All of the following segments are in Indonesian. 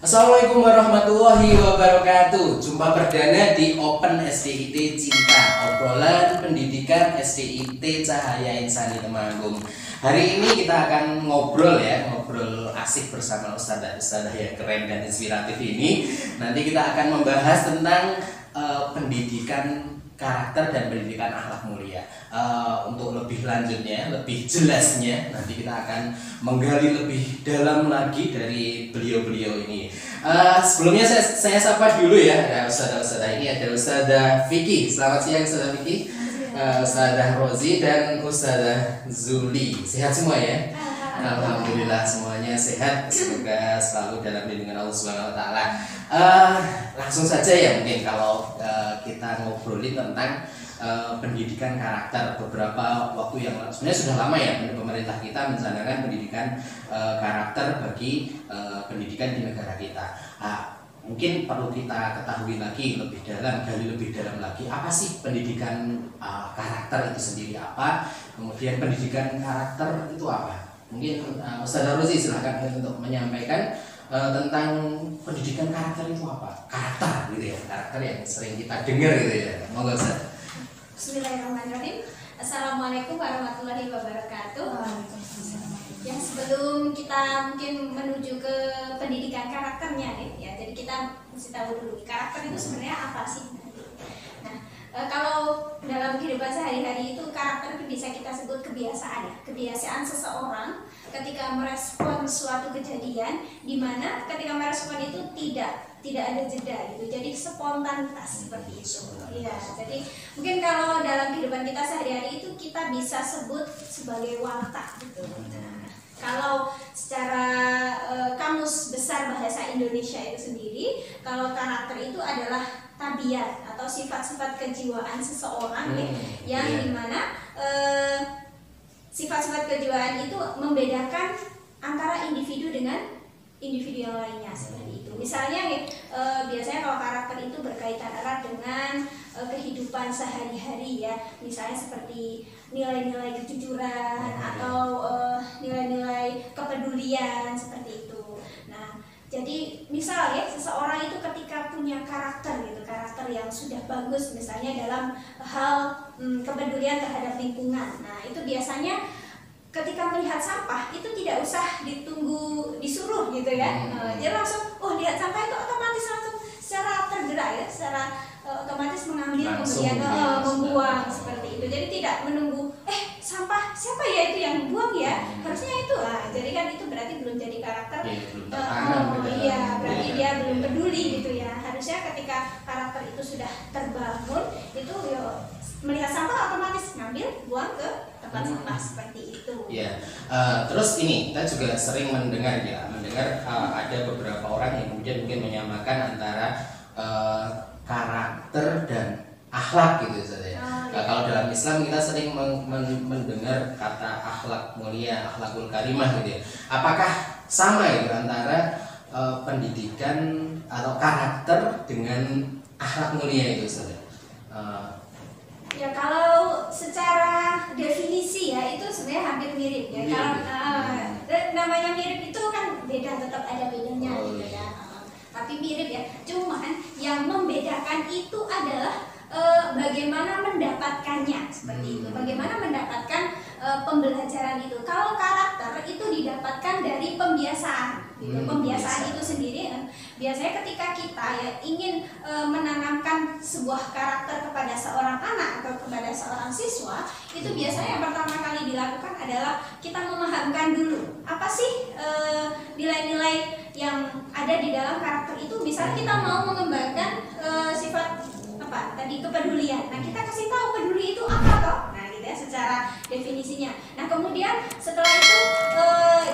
Assalamualaikum warahmatullahi wabarakatuh. Jumpa perdana di Open SDIT Cinta, obrolan pendidikan SDIT Cahaya Insani Temanggung. Hari ini kita akan ngobrol asik bersama ustadzah yang keren dan inspiratif ini. Nanti kita akan membahas tentang pendidikan karakter dan pendidikan akhlak mulia. Untuk lebih lanjutnya, lebih jelasnya, nanti kita akan menggali lebih dalam lagi dari beliau-beliau ini. Sebelumnya saya sapa dulu ya, ustadzah ini ada Ustadzah Vicky. Selamat siang Ustadzah Vicky. Ustadzah Rozi dan Ustadzah Zuli. Sehat semua ya? Alhamdulillah semuanya sehat. Semoga selalu dalam lindungan Allah Subhanahu wa taala. Langsung saja ya, mungkin kalau kita ngobrolin tentang pendidikan karakter. Beberapa waktu yang sebenarnya sudah lama ya pemerintah kita mencanangkan pendidikan karakter bagi pendidikan di negara kita. Mungkin perlu kita ketahui lagi lebih dalam, gali lebih dalam lagi apa sih pendidikan karakter itu sendiri apa, kemudian pendidikan karakter itu apa. Mungkin Ustadzah Rozi silahkan untuk menyampaikan tentang pendidikan karakter itu apa, karakter gitu ya, karakter yang sering kita dengar gitu ya. Monggo Ustaz. Bismillahirrahmanirrahim. Assalamualaikum warahmatullahi wabarakatuh. Ya, sebelum kita mungkin menuju ke pendidikan karakternya ya, jadi kita mesti tahu dulu karakter itu sebenarnya apa sih. Nah, kalau dalam kehidupan sehari-hari itu karakter itu bisa kita sebut kebiasaan ya, kebiasaan seseorang ketika merespon suatu kejadian, di mana ketika merespon itu tidak ada jeda gitu, jadi spontanitas seperti itu ya. Jadi mungkin kalau dalam kehidupan kita sehari-hari itu kita bisa sebut sebagai watak gitu. Nah, kalau secara kamus besar bahasa Indonesia itu sendiri, kalau karakter itu adalah tabiat atau sifat-sifat kejiwaan seseorang yang dimana sifat-sifat kejiwaan itu membedakan antara individu dengan individu yang lainnya seperti itu. Misalnya biasanya kalau karakter itu berkaitan erat dengan kehidupan sehari-hari ya. Misalnya seperti nilai-nilai kejujuran atau nilai-nilai kepedulian seperti itu. Nah, jadi misalnya seseorang itu ketika punya karakter gitu, karakter yang sudah bagus misalnya dalam hal kepedulian terhadap lingkungan. Nah, itu biasanya ketika melihat sampah itu tidak usah disuruh gitu ya. Dia langsung lihat sampah itu otomatis langsung secara tergerak ya, secara otomatis mengambil kemudian membuang seperti itu. Jadi tidak menunggu sampah siapa ya itu yang buang ya, harusnya itu jadi kan itu berarti belum jadi karakter. Berarti dia belum peduli gitu ya. Harusnya ketika karakter itu sudah terbangun itu melihat sampah otomatis ngambil buang ke tempat sampah seperti itu. Ya, terus ini kita juga sering mendengar ada beberapa orang yang kemudian mungkin menyamakan antara karakter dan akhlak gitu saja. Kalau dalam Islam kita sering mendengar kata akhlak mulia, akhlakul karimah gitu ya. Apakah sama itu antara pendidikan atau karakter dengan akhlak mulia itu saja? Ya, kalau secara definisi ya itu sebenarnya hampir mirip ya. Kalau namanya mirip itu kan beda, tetap ada bedanya gitu ya. Tapi mirip ya. Cuman yang membedakan itu adalah bagaimana mendapatkannya seperti itu. Bagaimana mendapatkan pembelajaran itu. Kalau karakter itu didapatkan dari pembiasaan. Pembiasaan itu sendiri biasanya ketika kita ya ingin menanamkan sebuah karakter kepada seorang anak atau kepada seorang siswa, itu biasanya yang pertama kali dilakukan adalah kita memahamkan dulu apa sih nilai-nilai yang ada di dalam karakter itu. Misalnya kita mau mengembangkan sifat kepedulian. Nah, kita kasih tahu peduli itu apa toh? Nah, gitu ya secara definisinya. Nah, kemudian setelah itu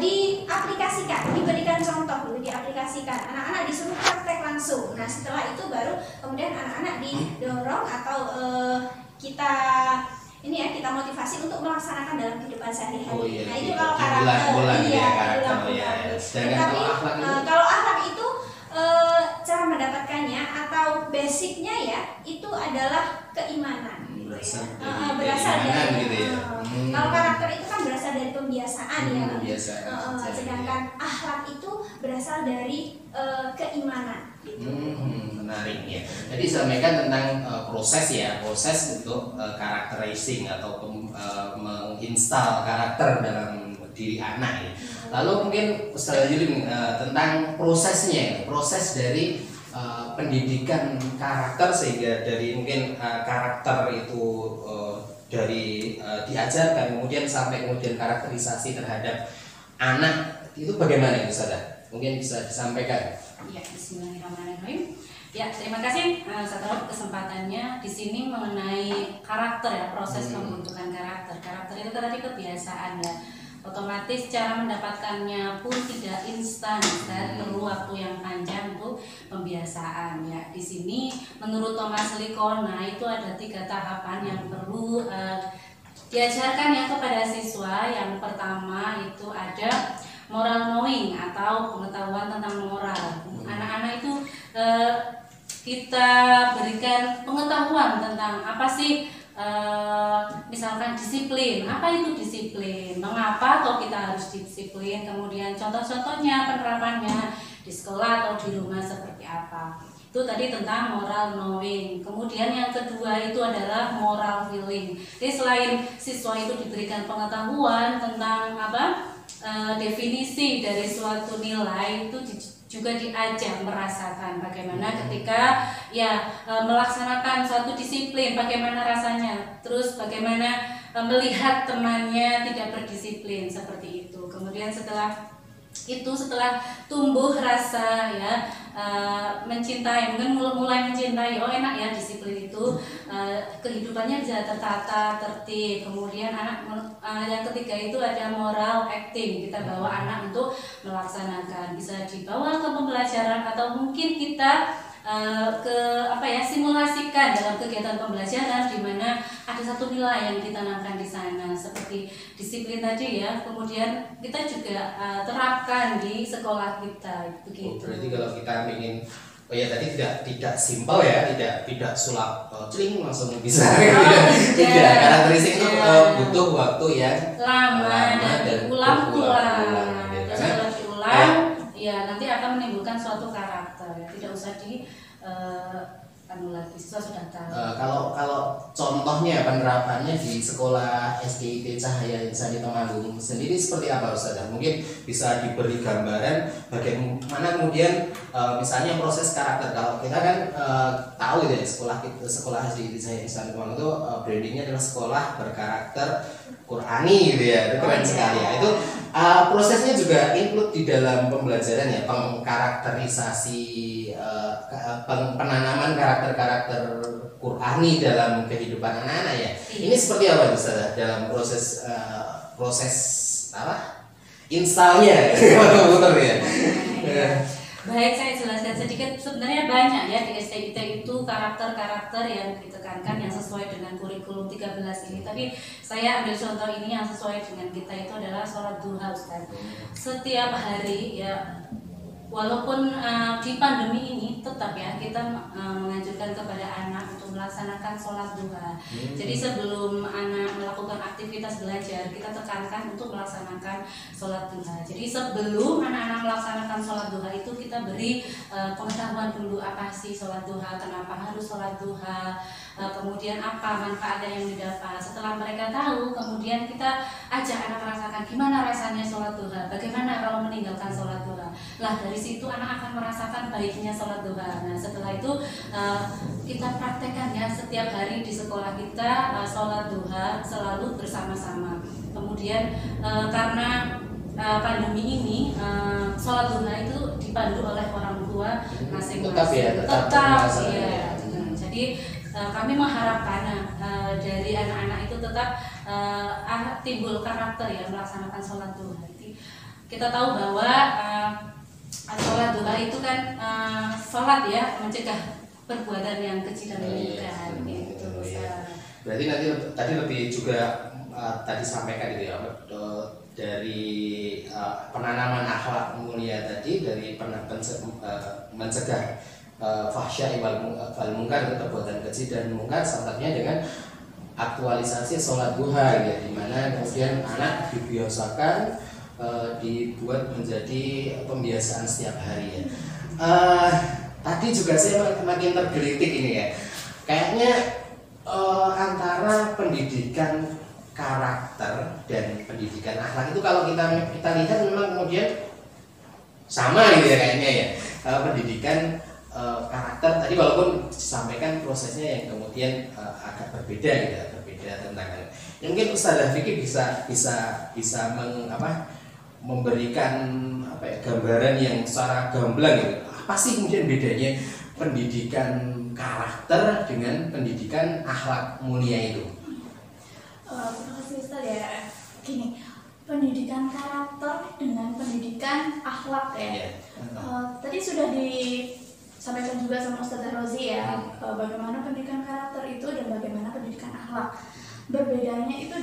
diaplikasikan, diberikan contoh dulu, diaplikasikan. Anak-anak disuruh praktek langsung. Nah, setelah itu baru kemudian anak-anak didorong atau kita motivasi untuk melaksanakan dalam kehidupan sehari-hari. Nah, itu kalau karakter. Tapi kalau akhlak itu cara mendapatkannya atau basicnya ya itu adalah keimanan. Berasal dari kalau karakter itu kan berasal dari pembiasaan ya. Sedangkan akhlak itu berasal dari keimanan. Menarik ya. Jadi sampaikan tentang proses ya, proses untuk characterizing atau menginstal karakter dalam diri anak ya. Lalu mungkin Ustaz Julin tentang prosesnya, proses dari pendidikan karakter sehingga dari mungkin karakter itu dari diajarkan kemudian sampai kemudian karakterisasi terhadap anak itu bagaimana itu Ustaz? Mungkin bisa disampaikan. Ya, bismillahirrahmanirrahim. Ya, terima kasih Ustaz kesempatannya di sini mengenai karakter ya, proses pembentukan karakter. Karakter itu tadi kebiasaan ya. Otomatis cara mendapatkannya pun tidak instan dan perlu waktu yang panjang untuk pembiasaan ya. Di sini menurut Thomas Licona itu ada 3 tahapan yang perlu diajarkan ya kepada siswa. Yang pertama itu ada moral knowing atau pengetahuan tentang moral. Anak-anak itu kita berikan pengetahuan tentang apa sih misalkan disiplin. Apa itu disiplin? Mengapa kok kita harus disiplin? Kemudian contoh-contohnya penerapannya di sekolah atau di rumah seperti apa? Itu tadi tentang moral knowing. Kemudian yang kedua itu adalah moral feeling. Jadi selain siswa itu diberikan pengetahuan tentang apa? Definisi dari suatu nilai itu juga diajak merasakan bagaimana ketika ya melaksanakan suatu disiplin, bagaimana rasanya, terus bagaimana melihat temannya tidak berdisiplin seperti itu. Kemudian setelah tumbuh rasa ya mencintai, mungkin mulai mencintai, oh enak ya disiplin itu, kehidupannya bisa tertata, tertib. Kemudian anak yang ketiga itu ada moral acting, kita bawa anak untuk melaksanakan, bisa dibawa ke pembelajaran atau mungkin kita simulasikan dalam kegiatan pembelajaran di mana ada satu nilai yang ditanamkan di sana seperti disiplin tadi ya. Kemudian kita juga terapkan di sekolah kita begitu. Berarti kalau kita ingin tadi tidak simpel ya, tidak sulap celing langsung bisa. Tidak, karakteristik itu butuh waktu yang lama dan diulang-ulang. Gitu. Setelah diulang ya nanti akan menimbulkan suatu karakter ya. Tidak usah lagi siswa sudah tahu. Kalau contohnya penerapannya di sekolah SDIT Cahaya Insani Temanggung sendiri seperti apa Ustaz? Mungkin bisa diberi gambaran bagaimana kemudian misalnya proses karakter. Kalau kita kan tahu ya sekolah SDIT Cahaya Insani Temanggung itu brandingnya adalah sekolah berkarakter Qurani gitu ya, itu keren sekali ya. Itu prosesnya juga include di dalam pembelajaran ya, pengkarakterisasi, penanaman karakter-karakter Qurani dalam kehidupan anak-anak ya. Ini seperti apa Ustaz dalam proses instalnya muter ya. Baik, saya jelaskan sedikit. Sebenarnya banyak ya di SDIT itu karakter-karakter yang ditekankan yang sesuai dengan kurikulum 13 ini. Tapi saya ambil contoh ini yang sesuai dengan kita itu adalah sholat duha Ustaz. Setiap hari ya, walaupun di pandemi ini tetap ya kita menganjurkan kepada anak untuk melaksanakan sholat duha. Jadi sebelum anak melakukan aktivitas belajar, kita tekankan untuk melaksanakan sholat duha. Jadi sebelum anak-anak melaksanakan sholat duha itu kita beri pengetahuan dulu apa sih sholat duha, kenapa harus sholat duha, kemudian apa manfaatnya yang didapat. Setelah mereka tahu, kemudian kita ajak anak merasakan gimana rasanya sholat duha, bagaimana kalau meninggalkan sholat duha. Lah dari situ anak akan merasakan baiknya sholat duha. Nah setelah itu kita praktekkan ya setiap hari di sekolah kita sholat duha selalu bersama-sama. Kemudian karena pandemi ini sholat duha itu dipandu oleh orang tua masing-masing. Tetap ya. Jadi kami mengharapkan dari anak-anak itu tetap timbul karakter ya melaksanakan sholat duha. Jadi kita tahu bahwa sholat duha itu kan sholat ya mencegah perbuatan yang kecil dan meninggikan gitu. Berarti nanti tadi lebih juga tadi sampaikan gitu ya dari penanaman akhlak mulia tadi, dari mencegah fahsya wal munkar itu perbuatan kecil dan munkar, salah satunya dengan aktualisasi sholat duha ya, dimana kemudian anak dibiasakan dibuat menjadi pembiasaan setiap hari ya. Tadi juga saya makin tergelitik ini ya. Kayaknya antara pendidikan karakter dan pendidikan akhlak itu kalau kita lihat memang kemudian sama gitu ya kayaknya ya. Pendidikan karakter tadi walaupun disampaikan prosesnya yang kemudian agak berbeda gitu ya, berbeda tentang ya, mungkin Ustazah Vicky bisa memberikan gambaran yang secara gamblang gitu. Apa sih kemudian bedanya pendidikan karakter dengan pendidikan akhlak mulia itu? Terima kasih Ustaz ya. Gini, pendidikan karakter dengan pendidikan akhlak ya. Tadi sudah disampaikan juga sama Ustazah Rozi ya, bagaimana pendidikan karakter itu dan bagaimana pendidikan akhlak. Berbedanya itu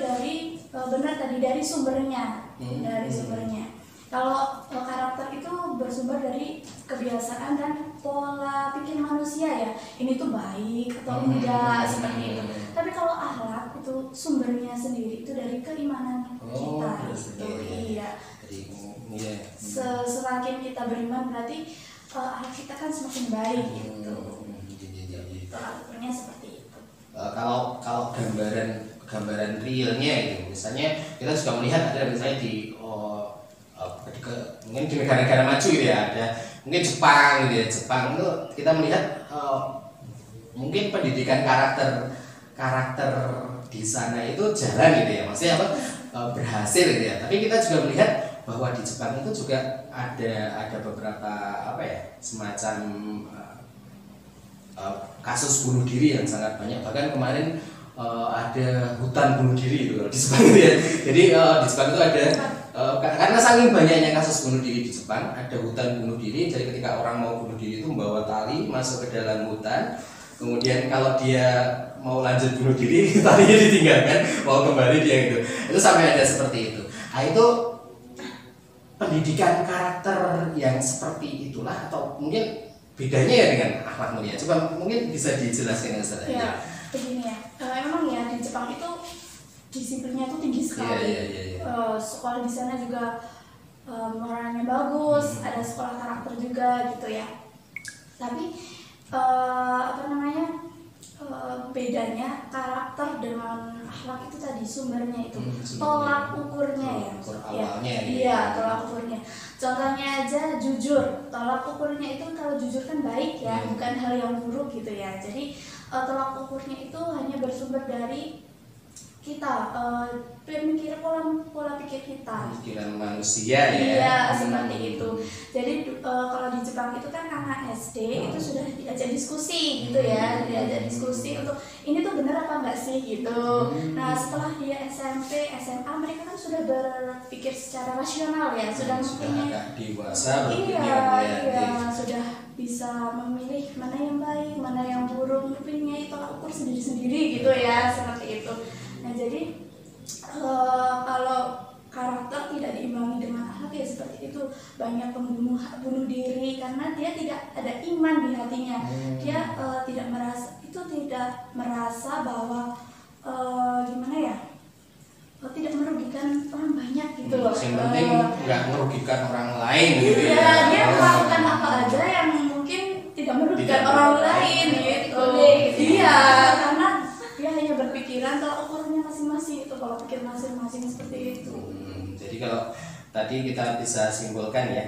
benar tadi dari sumbernya, dari sumbernya. Kalau karakter itu bersumber dari kebiasaan dan pola pikir manusia ya, ini tuh baik atau enggak seperti itu. Tapi kalau akhlak itu sumbernya sendiri itu dari keimanan kita gitu. Iya. Semakin kita beriman berarti akhlak kita kan semakin baik gitu. Akhlaknya seperti itu. Kalau gambaran realnya itu, misalnya kita juga melihat ada misalnya mungkin di negara-negara maju gitu ya, ada mungkin Jepang gitu ya. Jepang itu kita melihat mungkin pendidikan karakter di sana itu jalan gitu ya, maksudnya berhasil gitu ya. Tapi kita juga melihat bahwa di Jepang itu juga ada beberapa semacam kasus bunuh diri yang sangat banyak. Bahkan kemarin ada hutan bunuh diri itu di Jepang ya. Jadi di Jepang itu ada karena saking banyaknya kasus bunuh diri di Jepang, ada hutan bunuh diri. Jadi ketika orang mau bunuh diri itu membawa tali masuk ke dalam hutan. Kemudian kalau dia mau lanjut bunuh diri, talinya ditinggalkan, mau kembali dia itu. Itu sampai ada seperti itu. Nah, itu pendidikan karakter yang seperti itulah, atau mungkin bedanya ya dengan akhlak mulia. Coba mungkin bisa dijelaskan Ustaz. Ya, begini ya. Memang ya di Jepang itu disiplinnya tuh tinggi sekali. Sekolah di sana juga moralnya bagus, ada sekolah karakter juga gitu ya. Tapi bedanya karakter dengan akhlak itu tadi sumbernya itu tolak ukurnya tolak ukurnya. Contohnya aja jujur, tolak ukurnya itu kalau jujur kan baik ya, bukan hal yang buruk gitu ya. Jadi tolak ukurnya itu hanya bersumber dari kita, pemikiran pola pikir kita, pikiran manusia ya. Iya, seperti itu. Jadi kalau di Jepang itu kan anak SD itu sudah diajak diskusi gitu ya, diajak diskusi untuk ini tuh benar apa enggak sih gitu. Nah setelah dia SMP, SMA mereka kan sudah berpikir secara rasional ya, sudah mempunyai dewasa berpikir sudah bisa memilih mana yang baik, mana yang buruk, mempunyai tolak ukur sendiri-sendiri gitu ya, seperti itu. Nah jadi kalau karakter tidak diimbangi dengan akhlak ya seperti itu, banyak bunuh diri karena dia tidak ada iman di hatinya. Dia tidak merasa bahwa tidak merugikan orang banyak gitu loh. Yang penting nggak merugikan orang lain gitu ya. Iya, dia melakukan apa aja yang mungkin tidak merugikan orang lain gitu. Iya, karena dia hanya berpikiran kalau ukurnya masing-masing itu, kalau pikir masing-masing seperti itu. Jadi kalau tadi kita bisa simpulkan ya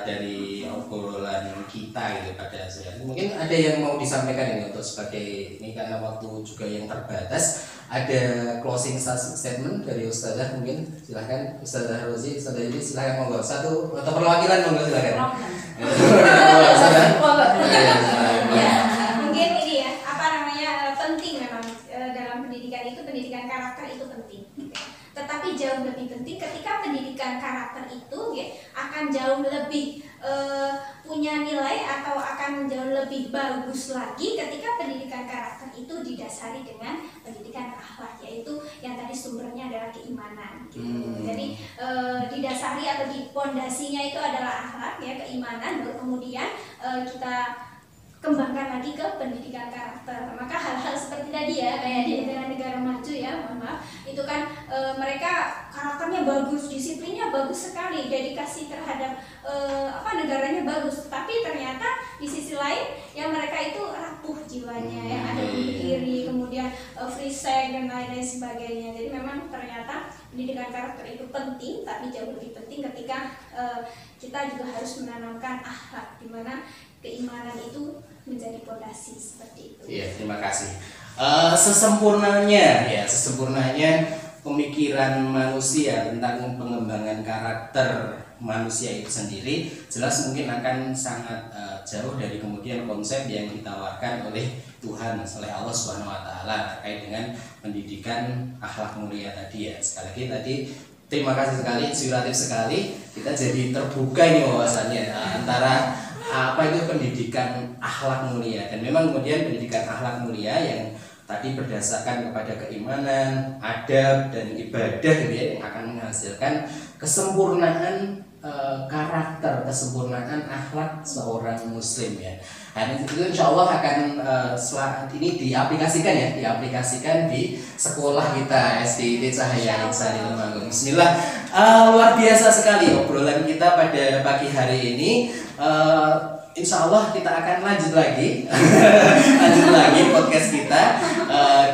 dari obrolan kita gitu pada saya, mungkin ada yang mau disampaikan ini untuk sebagai ini karena waktu juga yang terbatas, ada closing statement dari Ustazah, mungkin silahkan Ustazah Rozi, Ustazah Yudi, silahkan monggo, satu atau perwakilan monggo silahkan. Mungkin ini ya, penting memang dalam pendidikan itu, pendidikan karakter itu penting. Tetapi jauh lebih penting ketika pendidikan karakter itu akan jauh lebih punya nilai atau akan jauh lebih bagus lagi ketika pendidikan karakter itu didasari dengan pendidikan akhlak, yaitu yang tadi sumbernya adalah keimanan gitu. Jadi didasari atau di pondasinya itu adalah akhlak ya, keimanan, baru kemudian kita kembangkan lagi ke pendidikan karakter. Maka hal-hal seperti tadi ya, kayak di negara-negara maju ya, mohon maaf, itu kan mereka karakternya bagus, disiplinnya bagus sekali, dedikasi terhadap negaranya bagus, tapi ternyata di sisi lain yang mereka itu rapuh jiwanya, yang ada bunuh diri, kemudian free sex dan lain-lain sebagainya. Jadi memang ternyata pendidikan karakter itu penting, tapi jauh lebih penting ketika kita juga harus menanamkan akhlak, di mana keimanan itu menjadi pondasi seperti itu. Iya, terima kasih. Sesempurnanya pemikiran manusia tentang pengembangan karakter manusia itu sendiri jelas mungkin akan sangat jauh dari kemudian konsep yang ditawarkan oleh Tuhan, oleh Allah Subhanahu wa taala terkait dengan pendidikan akhlak mulia tadi ya. Sekali lagi tadi terima kasih sekali, inspiratif sekali. Kita jadi terbuka ini wawasannya antara apa itu pendidikan akhlak mulia, dan memang kemudian pendidikan akhlak mulia yang tadi berdasarkan kepada keimanan, adab dan ibadah gitu ya, yang akan menghasilkan kesempurnaan karakter, kesempurnaan akhlak seorang muslim ya. Dan itu insya Allah akan setelah ini diaplikasikan di sekolah kita SDIT Cahaya Insani Temanggung. Bismillah. Luar biasa sekali obrolan kita pada pagi hari ini. Insya Allah kita akan lanjut lagi podcast kita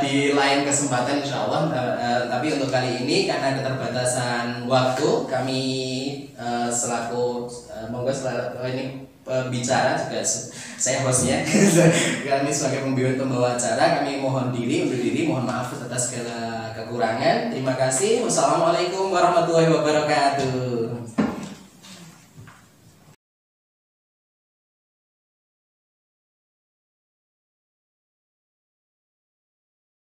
di lain kesempatan insya Allah. Tapi untuk kali ini karena keterbatasan waktu, kami selaku ini pembicara juga saya hostnya kami sebagai pembawa acara, kami mohon maaf atas segala kekurangan. Terima kasih. Wassalamualaikum warahmatullahi wabarakatuh.